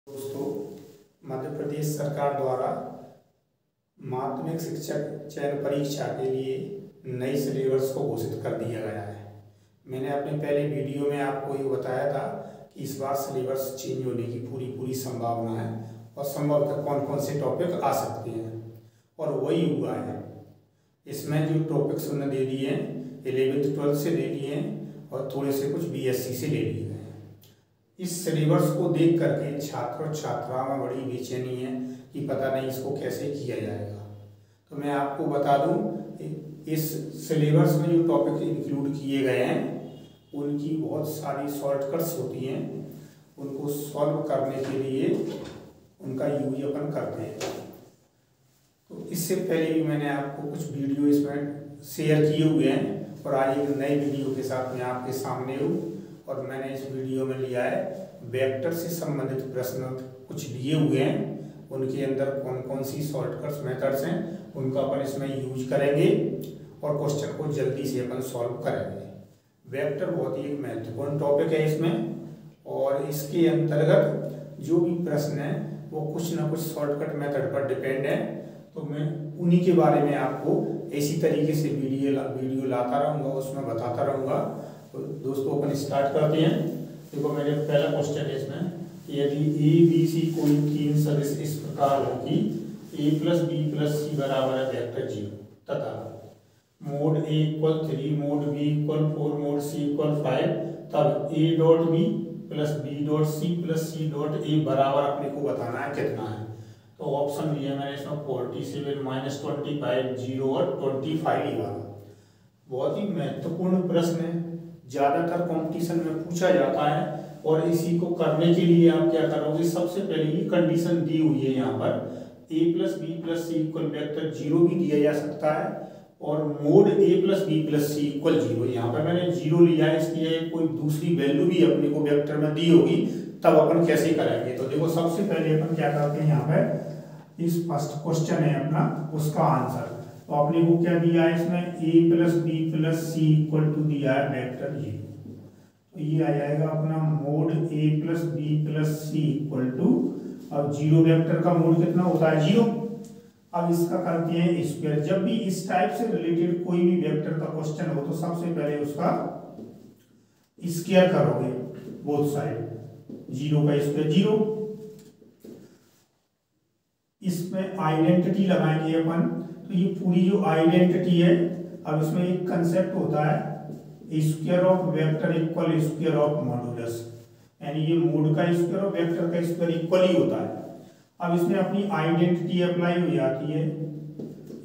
दोस्तों, मध्य प्रदेश सरकार द्वारा माध्यमिक शिक्षक चयन परीक्षा के लिए नई सिलेबस को घोषित कर दिया गया है। मैंने अपने पहले वीडियो में आपको ये बताया था कि इस बार सिलेबस चेंज होने की पूरी संभावना है और संभवतः कौन कौन से टॉपिक आ सकते हैं, और वही हुआ है। इसमें जो टॉपिक्स उन्होंने दे दिए हैं 11th 12th से ले लिए हैं और थोड़े से कुछ BSc से ले लिए हैं। इस सिलेबस को देख करके छात्र और छात्राओं में बड़ी बेचैनी है कि पता नहीं इसको कैसे किया जाएगा। तो मैं आपको बता दूं, इस सिलेबस में जो टॉपिक इंक्लूड किए गए हैं उनकी बहुत सारी शॉर्टकट्स होती हैं, उनको सॉल्व करने के लिए उनका यूज अपन करते हैं। तो इससे पहले भी मैंने आपको कुछ वीडियो इसमें शेयर किए हुए हैं और आज एक नए वीडियो के साथ मैं आपके सामने हूँ। और मैंने इस वीडियो में लिया है वेक्टर से संबंधित प्रश्न कुछ लिए हुए हैं, उनके अंदर कौन कौन सी शॉर्टकट्स मेथड्स हैं उनका अपन इसमें यूज करेंगे और क्वेश्चन को जल्दी से अपन सॉल्व करेंगे। वेक्टर बहुत ही एक महत्वपूर्ण टॉपिक है इसमें, और इसके अंतर्गत जो भी प्रश्न है वो कुछ ना कुछ शॉर्टकट मेथड पर डिपेंड है। तो मैं उन्हीं के बारे में आपको इसी तरीके से वीडियो लाता रहूँगा, उसमें बताता रहूँगा। तो दोस्तों अपन स्टार्ट करते हैं। देखो मेरे पहला क्वेश्चन है इसमें, यदि ए बी सी कोई तीन सदिश इस प्रकार हो कि a + b + c बराबर है वेक्टर 0 तथा mode a = 3, mode b = 4, mode c = 5, तब a.b + b.c + c.a बराबर अपने को बताना है कितना है। तो ऑप्शन दिया मैंने इसमें 47, -25, 0 और 25 लिया। बहुत ही महत्वपूर्ण प्रश्न है, ज़्यादातर कंपटीशन में पूछा जाता है। और इसी को करने के लिए आप क्या करोगे, सबसे पहले ये कंडीशन दी हुई है यहाँ पर a + b + c = वेक्टर 0 भी दिया जा सकता है और मोड a + b + c = 0। यहाँ पर मैंने 0 लिया है, इसलिए कोई दूसरी वैल्यू भी अपने को वेक्टर में दी होगी, तब अपन कैसे करेंगे। तो देखो सबसे पहले अपन क्या करते हैं, यहाँ पर इस फर्स्ट क्वेश्चन है अपना, उसका आंसर तो अपने को क्या दिया है इसमें a + b + c = दिया है वेक्टर 0। तो ये आ जाएगा अपना मोड a + b + c = अब 0 वेक्टर का मोड कितना होता है 0। अब इसका करते हैं स्क्वायर। जब भी इस टाइप से रिलेटेड कोई भी वेक्टर का क्वेश्चन हो तो सबसे पहले उसका स्क्वायर करोगे बोथ साइड, 0 का स्क्वायर 0। इसमें आइडेंटिटी लगाएंगे अपन, तो ये पूरी जो आइडेंटिटी है, अब इसमें एक कंसेप्ट होता है square of vector equal square of modulus, यानी ये मोड का स्क्वायर और वेक्टर का स्क्वायर इक्वल ही होता है। अब इसमें अपनी आइडेंटिटी अप्लाई हो जाती है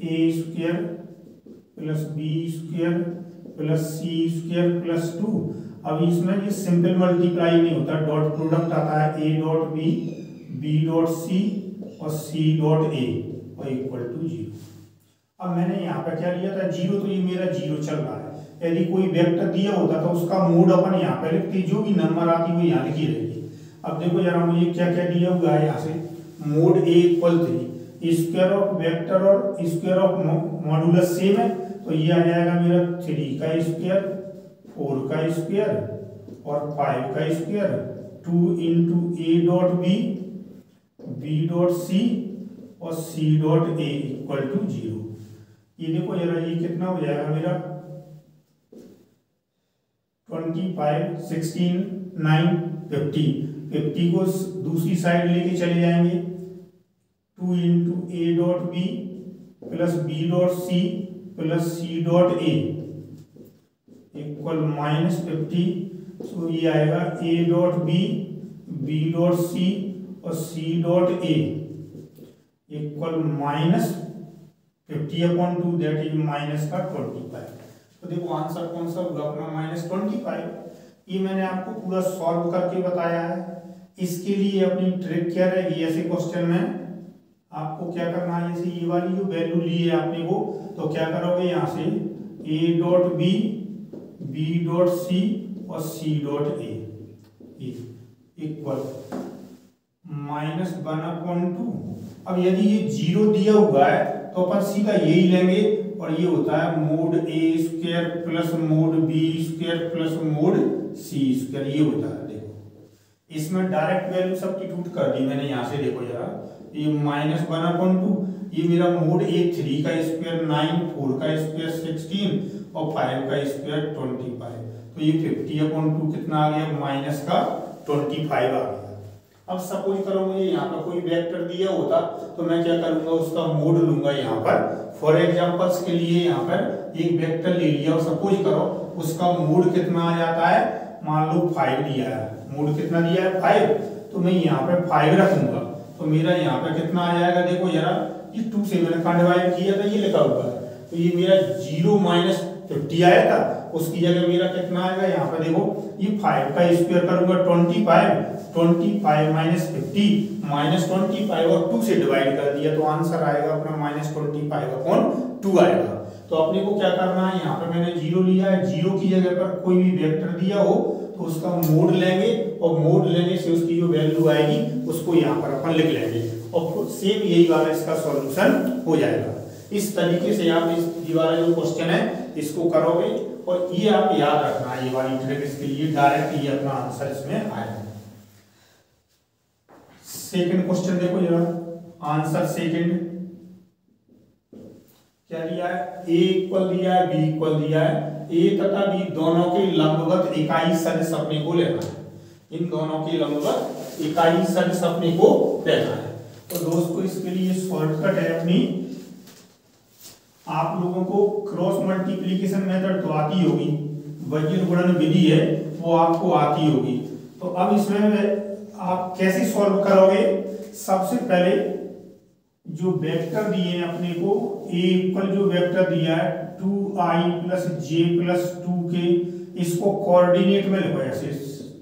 a² + b² + c² + 2। अब इसमें ये सिंपल मल्टीप्लाई नहीं होता, डॉट प्रोडक्ट आता है a.b, b.c और c.a और इक्वल टू 0। अब मैंने यहाँ पे क्या लिया था 0, तो ये मेरा 0 चल रहा है। यदि कोई वेक्टर दिया होता तो उसका मोड अपन यहाँ पे लिखते, जो भी नंबर आती वो यहाँ लिखी रहेगी। अब देखो जरा मुझे क्या क्या दिया हुआ है यहाँ से, mode a = 3, square of vector और स्क्वायर ऑफ मॉडुलस सेम है, तो ये आ जाएगा मेरा 3 का स्क्वायर, 4 का स्क्वायर और 5 का स्क्वायर, 2 × a.b, b.c और c.a = 0। ये देखो जरा ये कितना हो जाएगा मेरा 25, 16, 9, 50 को दूसरी साइड लेके चले जाएंगे, 2 × a.b + b.c + c.a = -50। तो ये आएगा a.b, b.c और c.a = -50/2, दैट इज -25। तो देखो आंसर कौन सा होगा अपना -25। ये मैंने आपको पूरा सॉल्व करके बताया है। इसके लिए अपनी ट्रिक क्या रहेगी, ऐसे क्वेश्चन में आपको क्या करना है, जैसे ये वाली जो वैल्यू ली है आपने को, तो क्या करोगे यहाँ से a.b, b.c और c.a इक्वल -1/2। अब यदि ये 0 दिया हुआ है तो अपन सीधा यही लेंगे, और ये होता है mode a² + mode b² + mode c², ये होता है। देखो इसमें डायरेक्ट वैल्यू सब्स्टिट्यूट कर दी मैंने यहाँ से, देखो जरा, ये -1/2, ये मेरा मोड ए 3 का स्क्वायर 9, 4 का स्क्वायर 16 और 5 का स्क्वायर 25, तो ये 50/2 कितना आ गया, -25 आ गया। अब सपोज करो मुझे यहाँ पर कोई वेक्टर दिया होता तो मैं क्या करूंगा, उसका मोड लूंगा यहाँ पर। फॉर एग्जांपल्स के लिए यहाँ पर एक वेक्टर ले लिया और सपोज करो उसका मोड कितना आ जाता है, मान लो 5 दिया है, मोड कितना दिया है 5, तो मैं यहाँ पे 5 रखूंगा तो मेरा यहाँ पे कितना आ जाएगा, देखो जरा, ये 2 से मैंने डिवाइड किया था, ये लिखा हुआ है, तो ये मेरा 0 - 50 आया था, उसकी जगह मेरा कितना आएगा, यहाँ पे देखो ये 5 का स्क्वायर करूंगा 25 - 50 -25 और 2 से डिवाइड कर दिया तो आंसर आएगा अपना -25/2 आएगा। तो अपने को क्या करना है, यहाँ पे मैंने 0 लिया है, 0 की जगह पर कोई भी वेक्टर दिया हो तो उसका मोड लेंगे और मोड लेने से उसकी जो वैल्यू आएगी उसको यहाँ पर अपन लिख लेंगे और सेम यही वाला इसका सॉल्यूशन हो जाएगा। इस तरीके से आप ये वाला जो क्वेश्चन है इसको करोगे और ये आप याद रखना, ये वाली ट्रिक इसके लिए डायरेक्ट ये अपना आंसर इसमें आएगा। सेकंड क्वेश्चन देखो जरा, आंसर सेकंड क्या दिया है, a इक्वल दिया है, b इक्वल दिया है, a तथा b दोनों के लंबवत इकाई सदिश अपने को लेना है, इन दोनों के लंबवत इकाई सदिश अपने को लेना है। तो दोस्तों इसके लिए शॉर्टकट है अपनी, आप लोगों को क्रॉस मल्टीप्लिकेशन मेथड तो आती होगी, वज्र गुणन विधि है वो आपको आती होगी। तो अब इसमें आप कैसे सॉल्व करोगे, सबसे पहले जो वेक्टर दिए हैं अपने को, a इक्वल जो वेक्टर दिया है 2i + j + 2k, इसको कोऑर्डिनेट में लिखो, ऐसे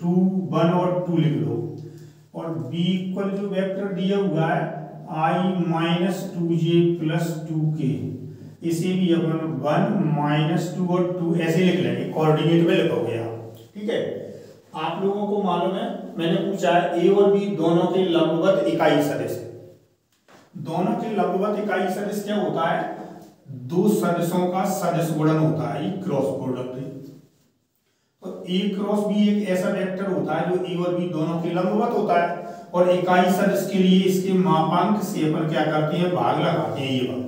2 1 और 2 लिख लो। और b इक्वल जो वेक्टर दिया हुआ है i - 2j + 2k, इसे भी अपन 1 - 2 और 2 ऐसे लिख लेंगे, कोऑर्डिनेट में लिखोगे आप, ठीक है। आप लोगों को मालूम है मैंने पूछा है a और b दोनों के लंबवत इकाई सदिश, दोनों के लंबवत इकाई सदिश क्या होता है, दो सदिशों का सदिश गुणन होता है, ये क्रॉस प्रोडक्ट है। तो a क्रॉस b एक ऐसा वेक्टर होता है जो a और b दोनों के लंबवत होता है और इकाई सदिश के लिए इसके मापांक से अपन क्या करते हैं, भाग लगाते हैं, ये बात।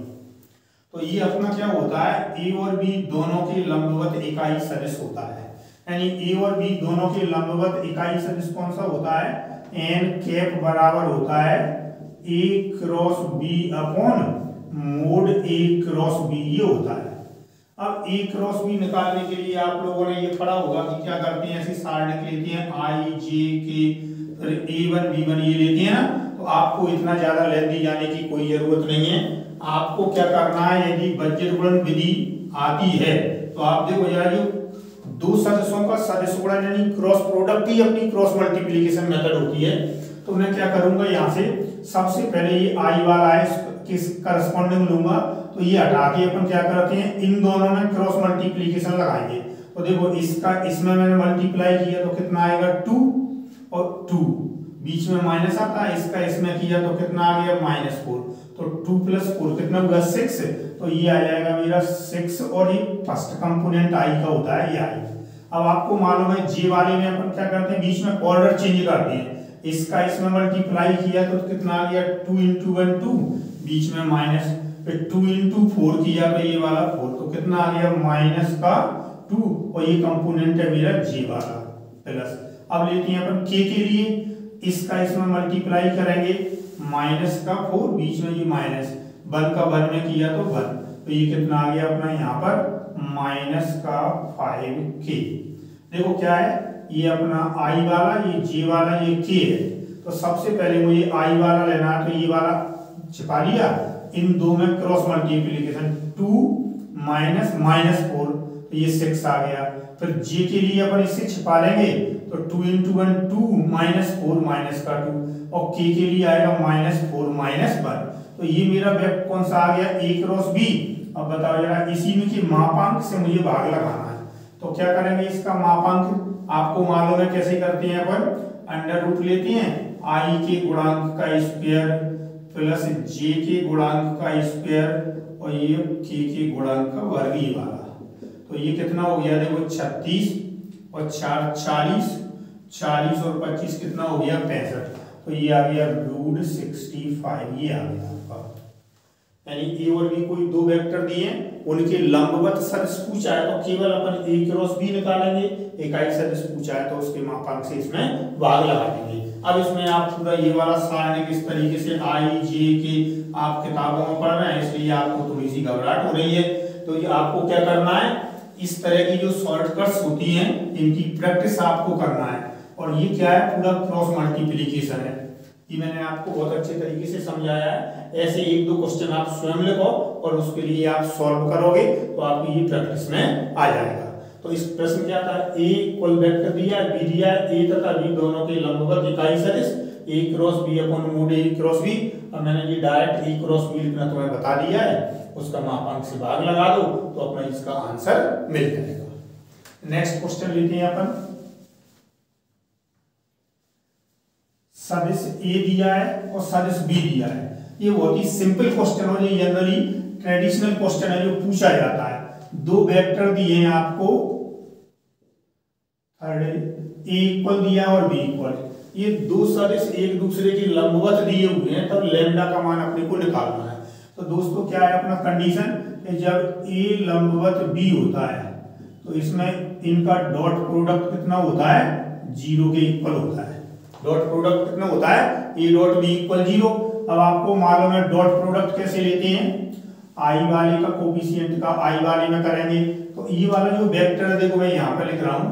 तो ये अपना क्या होता है, a और b दोनों के लंबवत इकाई सदिश होता है, यानी a और b दोनों के लंबवत इकाई सदिश कौन सा होता है, n कैप बराबर होता है a cross b upon mode a cross b, ये होता है। अब a क्रॉस b निकालने के लिए आप लोगों ने ये पढ़ा होगा कि क्या करते हैं, ऐसी सारणी लेते हैं i j k, फिर a1 b1 ये लेते हैं ना। तो आपको इतना ज्यादा लेंदी जाने की कोई जरूरत नहीं है, आपको क्या करना है, यदि वज्र गुणन विधि आती है तो आप देखो यार, जो दो सदस्यों का सदिश गुणन यानी क्रॉस प्रोडक्ट ही अपनी क्रॉस मल्टीप्लिकेशन मेथड होती है। तो मैं क्या करूंगा, यहाँ से सबसे पहले ये i वाला है किस करस्पॉन्डिंग लूंगा, तो ये हटा के अपन क्या करते हैं, इन दोनों में क्रॉस मल्टीप्लिकेशन लगाएंगे। तो देखो इसका इसमें मैंने मल्टीप्लाई किया तो कितना आएगा 2 और 2, बीच में माइनस आता है, इसका इसमें किया तो कितना आ गया -4, तो 2 + 4 कितना हुआ 6, तो ये आ जाएगा मेरा 6 और ये फर्स्ट कंपोनेंट i का होता है, ये i। अब आपको मालूम है j वाले में अपन क्या करते हैं, बीच में ऑर्डर चेंज करते हैं, इसका इसमें मल्टीप्लाई किया तो कितना आ गया 2 × 1 2, बीच में माइनस, फिर 2 × 4 किया तो ये वाला 4, तो कितना आ गया -2 और ये कंपोनेंट है मेरा j वाला प्लस। अब लेते हैं अपन k के लिए, इसका इसमें मल्टीप्लाई करेंगे -4, बीच में ये माइनस, 1 का 1 में किया तो 1, तो ये कितना आ गया अपना यहाँ पर -5k। देखो क्या है, ये अपना i वाला, ये j वाला, ये k है। तो सबसे पहले मुझे i वाला लेना है, तो ये वाला छिपा लिया, इन दो में क्रॉस मल्टीप्लिकेशन 2 - -4, तो ये 6 आ गया। फिर j के लिए अपन इसे छिपा लेंगे, तो 2 × 1 2 -4 -2, और k के लिए आएगा -4 -1, तो ये मेरा वेक्टर कौन सा आ गया, a क्रॉस b। अब बताओ जरा, इसी में के मापांक से मुझे भाग लगाना है, तो क्या करेंगे, इसका मापांक आपको मालूम है कैसे करते हैं अपन, अंडर रूट लेते हैं i के गुणांक का स्क्वायर प्लस j के गुणांक का स्क्वायर और ये k के गुणांक का वर्ग, ये वाला। तो ये कितना हो गया, देखो 36 और 4 40, 40 और 25 कितना हो गया 65, तो ये आ गया √65, ये आ गया आपका। यानी ए और बी कोई दो वेक्टर दिए, उनके लंबवत सदिश पूछा है तो केवल अपन ए क्रॉस बी निकालेंगे, इकाई सदिश पूछा है तो उसके मापांक से इसमें भाग लगा देंगे। अब इसमें आप पूरा ये वाला सारणी किस तरीके से आई जे के आप किताबों में पढ़ रहे हैं, इसलिए आपको थोड़ी सी घबराहट हो रही है। तो ये आपको क्या करना है, इस तरह की जो शॉर्टकट्स होती हैं इनकी प्रैक्टिस आपको करना है। और ये क्या है, पूरा क्रॉस मल्टीप्लिकेशन है, ये मैंने आपको बहुत अच्छे तरीके से समझाया है। ऐसे एक दो क्वेश्चन आप स्वयं लिखो और उसके लिए आप सॉल्व करोगे तो आपकी ये प्रैक्टिस में आ जाएगा। तो इस प्रश्न क्या था, ए इक्वल वेक्टर दिया है, बी दिया है, ए तथा बी दोनों के लंबवत इकाई सदिश ए क्रॉस बी अपॉन मोड ए क्रॉस बी। अब मैंने ये डायरेक्ट ए क्रॉस बी लिखना तुम्हें बता दिया है, उसका मापांक से भाग लगा दो तो अपना इसका आंसर मिल जाएगा। नेक्स्ट क्वेश्चन लेते हैं अपन, सदिश ए दिया है और सदिश बी दिया है। ये बहुत ही सिंपल क्वेश्चन हो, ये जनरली ट्रेडिशनल क्वेश्चन है जो पूछा जाता है। दो वेक्टर दिए हैं आपको, ए इक्वल दिया और बी इक्वल, ये दो सदिश एक दूसरे के लंबवत दिए हुए हैं, तब लैम्डा का मान अपने को निकालना है। तो दोस्तों क्या है अपना कंडीशन कि जब ए लंबवत बी होता है तो इसमें इनका डॉट प्रोडक्ट कितना होता है, 0 के इक्वल होता है। डॉट प्रोडक्ट कितना होता है, ए डॉट बी इक्वल 0। अब आपको मालूम है डॉट प्रोडक्ट कैसे लेते हैं, आई वाले का कोफिशिएंट का आई वाले में करेंगे। तो ई वाला जो वेक्टर है, देखो मैं यहाँ पे लिख रहा हूँ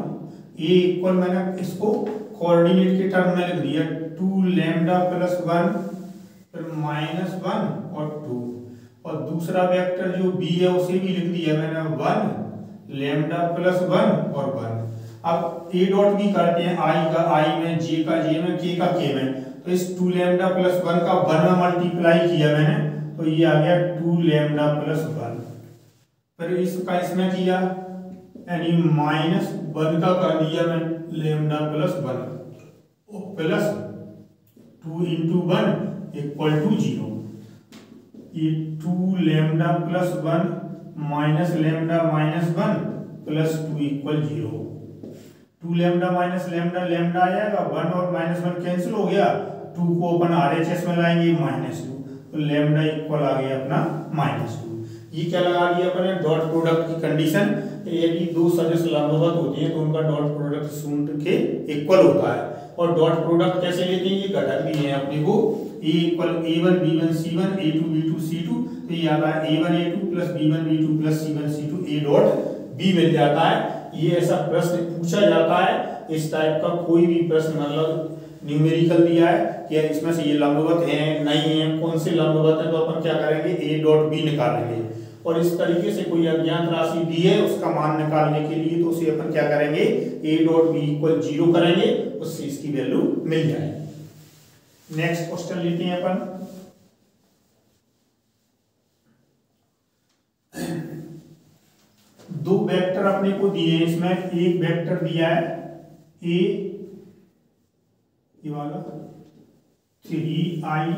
ए इक्वल, मैंने इसको कोऑर्डिनेट के टर्म में लिख दिया 2 लैम्डा प्लस 1 फिर -1 और 2। और दूसरा वेक्टर जो बी है उसे भी लिख दिया मैंने 1 लैम्डा प्लस 1 और 1। अब ए डॉट बी करते हैं, आई का आई में, जे का जे में, के का के में। तो इस 2 लैम्डा प्लस 1 का 1 में मल्टीप्लाई किया मैंने, तो ये आ गया 2 लैम्डा प्लस 1। फिर इसका इसमें किया यानी -1 का कर दिया मैं lambda plus 1 plus 2 into 1 equal to 0। ये 2 lambda plus 1 minus lambda minus 1 plus 2 equal 0। 2 lambda minus lambda, lambda आ जाएगा, 1 और -1 कैंसिल हो गया, 2 को अपन RHS में लाएंगे -2, तो लैम्डा इक्वल आ गया अपना -2। ये क्या लगा दिया अपने, डॉट प्रोडक्ट की कंडीशन। यदि दो सदिश लंबवत होती है तो उनका डॉट प्रोडक्ट 0 के इक्वल होता है। और डॉट प्रोडक्ट कैसे लेते हैं, ये घटक भी है अपने को, ए equal A1 B1 C1 A2 B2 C2, तो ये आता है A1 A2 plus B1 B2 plus C1 C2 A dot B मिल जाता है। ये ऐसा प्रश्न पूछा जाता है, इस टाइप का कोई भी प्रश्न मतलब न्यूमेरिकल दिया है कि इसमें से ये लंबवत हैं नहीं है, कौन से लंबवत है, तो अपन क्या करेंगे ए डॉट बी निकालेंगे। और इस तरीके से कोई अज्ञात राशि दी है उसका मान निकालने के लिए तो उसे अपन क्या करेंगे, ए डॉट बी इक्वल 0 करेंगे, उससे इसकी वैल्यू मिल जाएगी। नेक्स्ट क्वेश्चन लेते हैं अपन, दो वेक्टर अपने को दिए हैं, इसमें एक वेक्टर दिया है ए, ये वाला 3i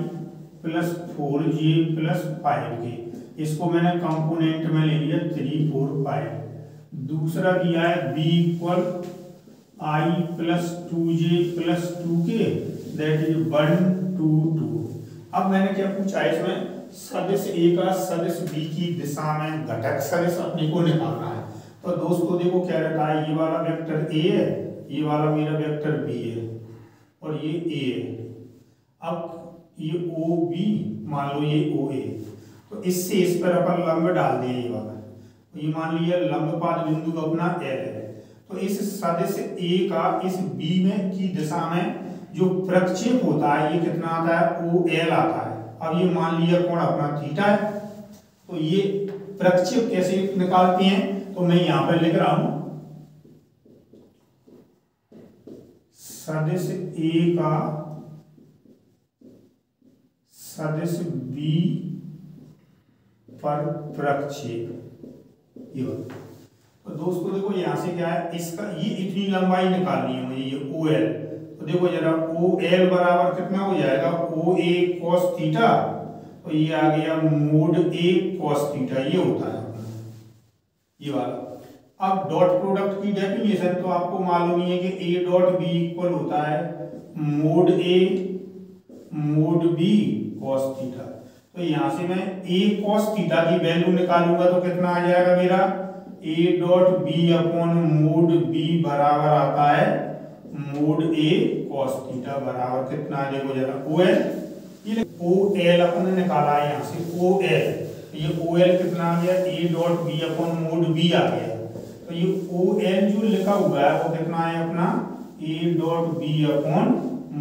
plus 4j plus 5k, इसको मैंने कंपोनेंट में ले लिया 3 4 5। दूसरा दिया है b equal i plus 2j plus 2k that is 1 2 2। अब मैंने क्या पूछा है, इसमें सदिश ए का सदिश बी की दिशा में घटक सदिश अपने को निकालना है। तो दोस्तों देखो क्या रहता है, ये वाला वेक्टर ए है, ये वाला मेरा वेक्टर बी है और ये ए है। अब ये ओ बी मान लो ये ओ ए, तो इससे इस पर अपन लंब डाल दें, ये वाला तो ये मान लिया लंबपाद बिंदु अपना एल है। तो इस सदिश ए का इस बी में की दिशा में जो प्रक्षेप होता है ये कितना आता है, ओ एल आता है। अब ये मान लिया कोण अपना थीटा है, तो ये प्रक्षेप कैसे निकालते हैं, तो मैं यहां पर लिख रहा हूं सदिश ए का सदिश बी पर प्रक्षेप, ये तो दोस्तों देखो यहां से क्या है, इसका ये इतनी लंबाई निकालनी है मुझे, ये ओ एल। तो देखो जरा ओ एल बराबर कितना हो जाएगा, ओ ए कॉस थीटा, तो ये आ गया मोड ए कॉस थीटा, ये होता है ये वाला। अब डॉट प्रोडक्ट की डेफिनेशन तो आपको मालूम ही है कि ए डॉट बी इक्वल होता है mod A mod B cos theta. तो यहां से मैं ए कॉस थीटा की वैल्यू निकालूंगा तो कितना आ जाएगा मेरा A dot B upon mod B बराबर आता है मोड ए कॉस थीटा बराबर कितना आ देखो जरा ओ एल। ये ओ एल अपन ने निकाला है यहाँ से ओ एल, ये ओ एल कितना आ गया A dot B upon mod B आ गया। तो ये ओ एल जो लिखा हुआ है वो कितना है अपना A dot B upon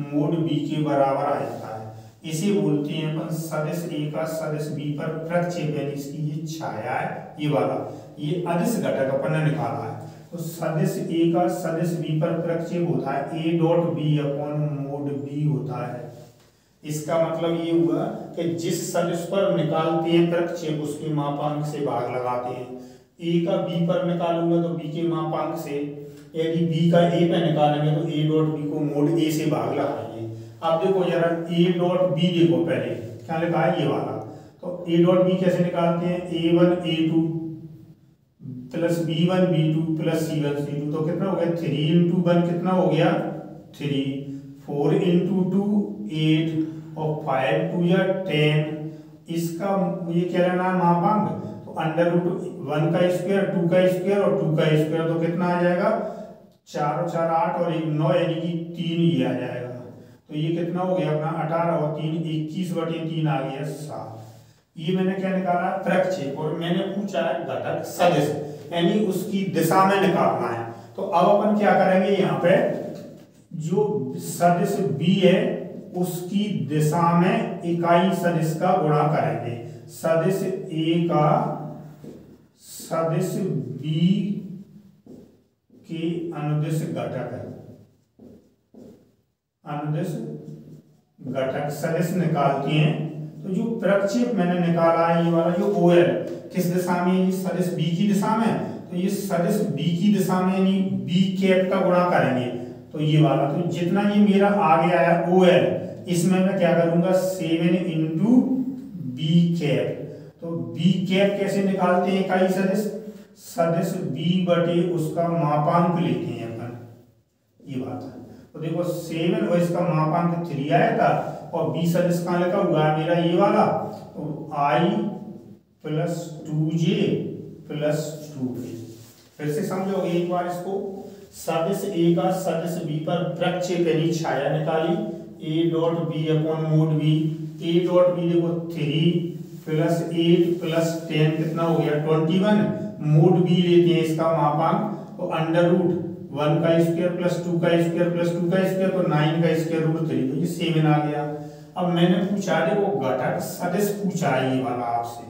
mod B के बराबर आ जाता है। इसे बोलते हैं अपन सदिश ए का सदिश बी पर प्रक्षेप, यानी इसकी ये छाया है ये वाला, ये अदिश घटक अपन ने निकाला है। तो सदिश ए का सदिश बी पर प्रक्षेप होता है A dot B upon mod B होता है। इसका मतलब ये हुआ कि जिस सदिश पर निकालते हैं प्रक्षेप उसके मापांक से भाग लगाते हैं। ए का बी पर निकालूंगा तो बी के मापांक से, यदि बी का ए पे निकालेंगे तो ए डॉट बी को मोड ए से भाग लगाएंगे। अब देखो जरा ए डॉट बी देखो, पहले क्या लिखा है ये वाला, तो ए डॉट बी कैसे निकालते हैं A one A two plus B one B two plus C one C two. तो कितना हो गया 3 इंटू वन कितना हो गया 3, 4 इंटू टू 8 और 5 टू या 10। इसका ये क्या लेना है मापांक, तो अंडर रूट 1 का स्क्वायर 2 का स्क्वायर और 2 का स्क्वायर, तो कितना आ जाएगा 4 और 4 8 और 1 9 यानी कि 3 ये आ जाएगा। तो ये कितना हो गया अपना 18 और 3 21/3 आ गया 7। ये मैंने क्या निकाला प्रक्षेप, और मैंने पूछा है घटक सदिश यानी उसकी दिशा में निकालना है। तो अब अपन क्या करेंगे यहाँ पे जो सदिश बी है उसकी दिशा में इकाई सदिश का गुणा करेंगे। सदिश ए का सदिश बी के अनुदिश घटक है, अनुदिश घटक सदिश निकालते हैं। तो जो प्रक्षेप मैंने निकाला है ये वाला जो ओ एल किस दिशा में, ये सदिश बी की दिशा में, तो ये सदिश बी की दिशा में यानी बी कैप का गुणा करेंगे। तो ये वाला तो जितना ये मेरा आ गया है ओ एल, इसमें मैं क्या करूंगा 7 इंटू बी कैप। तो बी कैप कैसे निकालते हैं इकाई सदिश, सदिश बी बटे उसका मापांक लेते हैं अपन, ये बात है। तो देखो 7 और इसका मापांक 3 आया था, और बी सदिश कहाँ लिखा हुआ है मेरा ये वाला, तो आई प्लस 2j प्लस 2k। फिर से समझोगे एक बार इसको, सदिश ए का सदिश बी पर प्रक्षेप यानी छाया निकाली A dot B upon mod B. A dot B देखो 3 प्लस 8 प्लस 10 कितना हो गया 21। मोड बी लेते हैं इसका मापांक, तो अंडर रूट 1 का स्क्वायर प्लस 2 का स्क्वायर प्लस 2 का स्क्वायर, तो 9 का स्क्वायर रूट 3, तो ये 7 आ गया। अब मैंने पूछा है वो घटक सदिश पूछा है ये वाला आपसे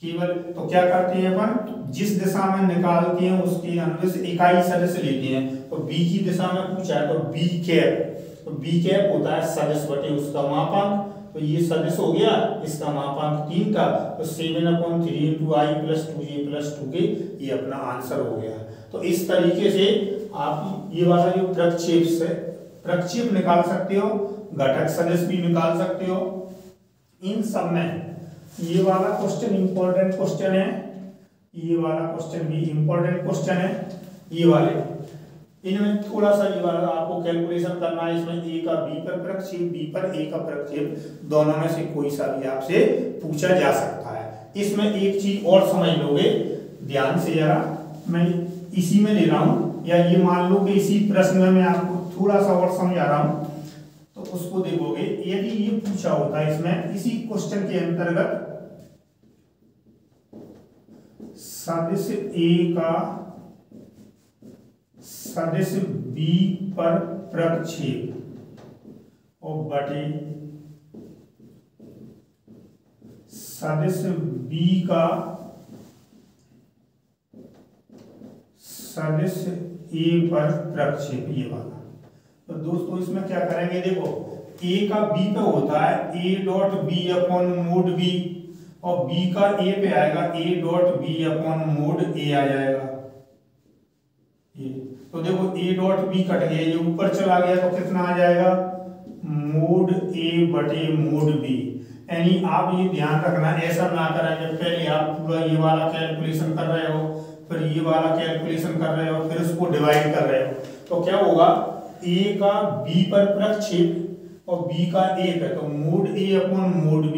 केवल, तो क्या करते हैं अपन जिस दिशा में निकालते हैं उसके अनुदिश इकाई सदिश लेते हैं। तो बी की दिशा में पूछा है तो बी कैप, तो बी कैप होता है सदिश बटे उसका मापांक। तो ये सदिश हो गया, इसका मापांक 3 था, तो 7/3 इंटू आई प्लस 2j प्लस 2k, ये अपना आंसर हो गया। तो इस तरीके से आप ये वाला जो प्रक्षेप से प्रक्षेप निकाल सकते हो, घटक सदिश भी निकाल सकते हो। इन सब में ये वाला क्वेश्चन इंपॉर्टेंट क्वेश्चन है, ये वाला क्वेश्चन भी इंपॉर्टेंट क्वेश्चन है। ये वाले इनमें थोड़ा सा ये वाला आपको कैलकुलेशन करना है, इसमें ए का बी पर प्रक्षेप, बी पर ए का प्रक्षेप, दोनों में से कोई सा भी आपसे पूछा जा सकता है। इसमें एक चीज और समझ लोगे ध्यान से जरा, मैं इसी में ले रहा हूं, या ये मान लो कि इसी प्रश्न में मैं आपको थोड़ा सा और समझा रहा हूं, तो उसको देखोगे। यदि ये पूछा होता है इसमें इसी क्वेश्चन के अंतर्गत सदिश ए का सदिश बी पर प्रक्षेप और बटे सदिश बी का सदिश ए पर प्रक्षेप, ये वाला। तो दोस्तों इसमें क्या करेंगे, देखो ए का बी पे होता है A dot B upon mod B, और बी का ए पे आएगा A dot B upon mod A आ जाएगा ये। तो देखो ए डॉट बी कट गया, ये ऊपर चला गया, तो कितना आ जाएगा मोड ए बटे मोड बी। यानी आप ये ध्यान रखना, ऐसा ना करें जब पहले आप पूरा ये वाला कैलकुलेशन कर रहे हो फिर ये वाला कैलकुलेशन कर रहे हो, फिर उसको डिवाइड कर रहे हो, तो क्या होगा, a का b पर प्रक्षेप और b का 1 है, तो mode a upon mode b।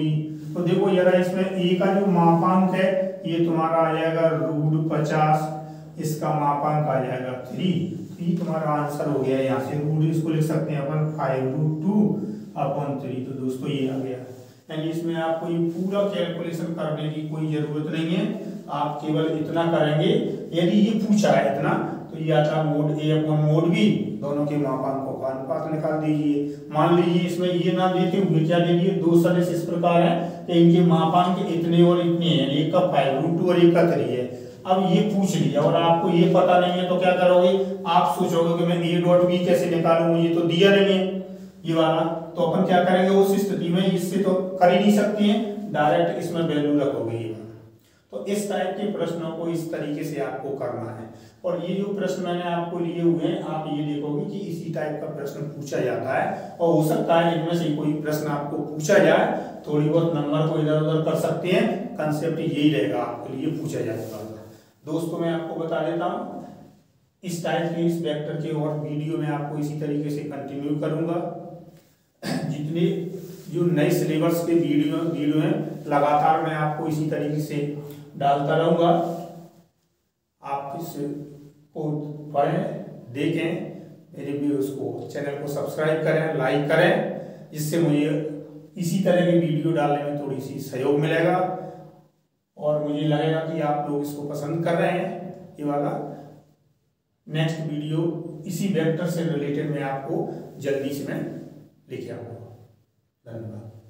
तो देखो जरा इसमें a का जो मापांक है ये तुम्हारा आ जाएगा √50, इसका मापांक आ जाएगा 3 तुम्हारा आंसर हो गया। यहाँ से रूट इसको लिख सकते हैं अपन 5√2/3। तो दोस्तों ये आ गया, यानी इसमें आपको ये पूरा कैलकुलेशन करने की कोई जरूरत नहीं है, आप केवल इतना करेंगे, यदि ये पूछा है इतना तो ये आता है mode a upon mode b, दोनों के मापांकों का अनुपात निकाल दीजिए। मान लीजिए इसमें ये ना देते हुए क्या दे दिए, दो सदिश इस प्रकार है कि इनके मापांक इतने और इतने हैं, एक का 5√2 और एक का 3 है। अब ये पूछ लिया और आपको ये पता नहीं है तो क्या करोगे, आप सोचोगे कि मैं a डॉट b कैसे निकालूं, मुझे तो दिया नहीं है ये वाला, तो अपन क्या करेंगे उस स्थिति में, इससे तो कर ही नहीं सकते हैं, डायरेक्ट इसमें वैल्यू रखोगे ये वाला। तो इस टाइप के प्रश्नों को इस तरीके से आपको करना है। और ये जो प्रश्न मैंने आपको लिए हुए हैं, आप ये देखोगे कि इसी टाइप का प्रश्न पूछा जाता है, और हो सकता है इनमें से कोई प्रश्न आपको पूछा जाए, थोड़ी बहुत नंबर को इधर उधर कर सकते हैं, कंसेप्ट यही रहेगा आपके लिए पूछा जाएगा। दोस्तों मैं आपको बता देता हूँ, इस टाइप के इस वेक्टर के और वीडियो में आपको इसी तरीके से कंटिन्यू करूंगा। जितने जो नए सिलेबस के वीडियो हैं लगातार मैं आपको इसी तरीके से डालता रहूंगा, आप इसको पढ़ें, देखें मेरे वीडियोस को, चैनल को सब्सक्राइब करें, लाइक करें, जिससे मुझे इसी तरह के वीडियो डालने में थोड़ी सी सहयोग मिलेगा और मुझे लगेगा कि आप लोग इसको पसंद कर रहे हैं। ये वाला नेक्स्ट वीडियो इसी वेक्टर से रिलेटेड मैं आपको जल्दी से मैं लेके आऊँगा। धन्यवाद।